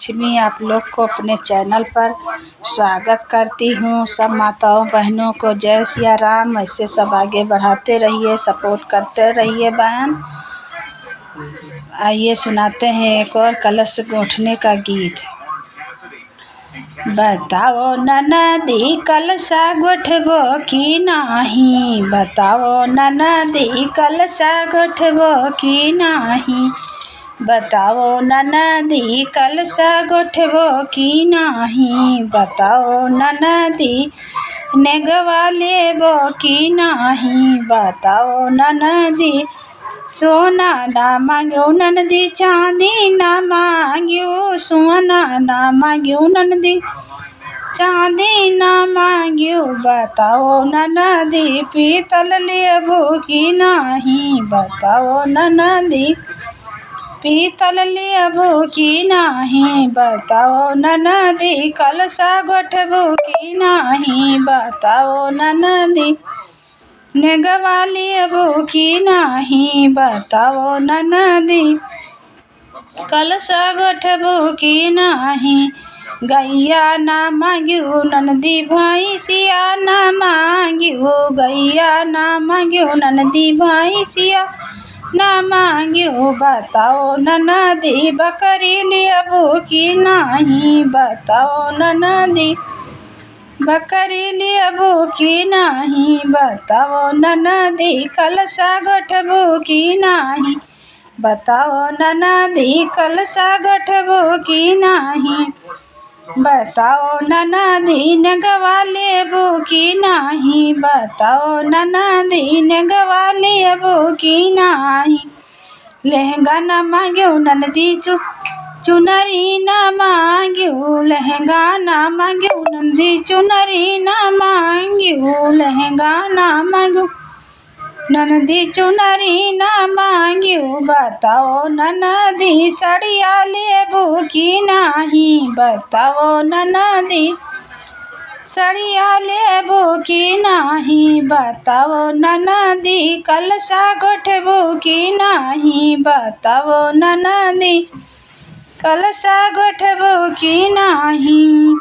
लक्ष्मी आप लोग को अपने चैनल पर स्वागत करती हूँ। सब माताओं बहनों को जय सिया राम। ऐसे सब आगे बढ़ाते रहिए, सपोर्ट करते रहिए बहन। आइए सुनाते हैं एक और कलश गूंथने का गीत। बताओ ननदी कलशा गोठबो की नाही, बताओ ननदी कलशा गोठबो की नाही, बताओ ननदी कलशा गोठबो की नाही, बताओ ननदी नेगवा लेबो की नाही, बताओ ननदी सोना ना मांग्यो ननदी चांदी ना मांग्यो, सोना ना मांग्यो ननदी चांदी ना मांग्यो, बताओ ननदी पीतल लेबो की नाही, बताओ ननदी पीतल लेबो की नाही, बताओ ननदी कलशा गोठबो की नाही, बताओ ननदी नेगवा लेबो की नाही, बताओ ननदी कलशा गोठबो की नाही। गैया ना मांग्यो ननदी भैंसिया ना मांग्यो, गैया ना मांग्यो ननदी भैंसिया ना मांग्यो, बताओ ननदी बकरी लेबो की नाही, बताओ ननदी बकरी लेबो की नाही, बताओ ननदी कलशा गोठबो की नाही, बताओ ननदी कलशा गोठबो की नाही, बताओ ननदी नेगवा लेबो की नाही, बताओ ननदी नेगवा लेबो की नाही। लहंगा ना मांग्यो ननदी चुनरी ना मांग्यो, लहंगा ना मांग्यो ननदी चुनरी ना मांग्यो, लहंगा ना मांग्यो ननदी चुनरी ना मांग्यो, बताओ ननदी साड़िया लेबो की नाही, बताओ ननदी साड़िया लेबो की नाही, बताओ ननदी कलशा गोठबो की नाही, बताओ ननदी कलशा गोठबो की नाही।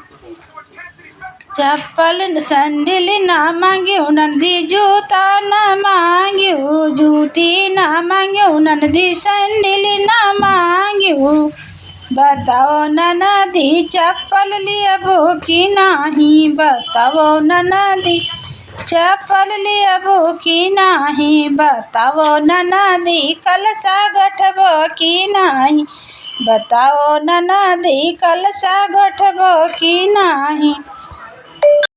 चप्पल सैंडल ना मांग्यो ननदी जूता ना मांग्यो, जूती ना मांग्यो ननदी सैंडल ना मांग्यो, बताओ ननदी चप्पल लेबो की नाही, बताओ ननदी चप्पल लेबो की नाही, बताओ ननदी कलशा गोठबो की नाही, बताओ ननदी कलशा गोठबो की नाही।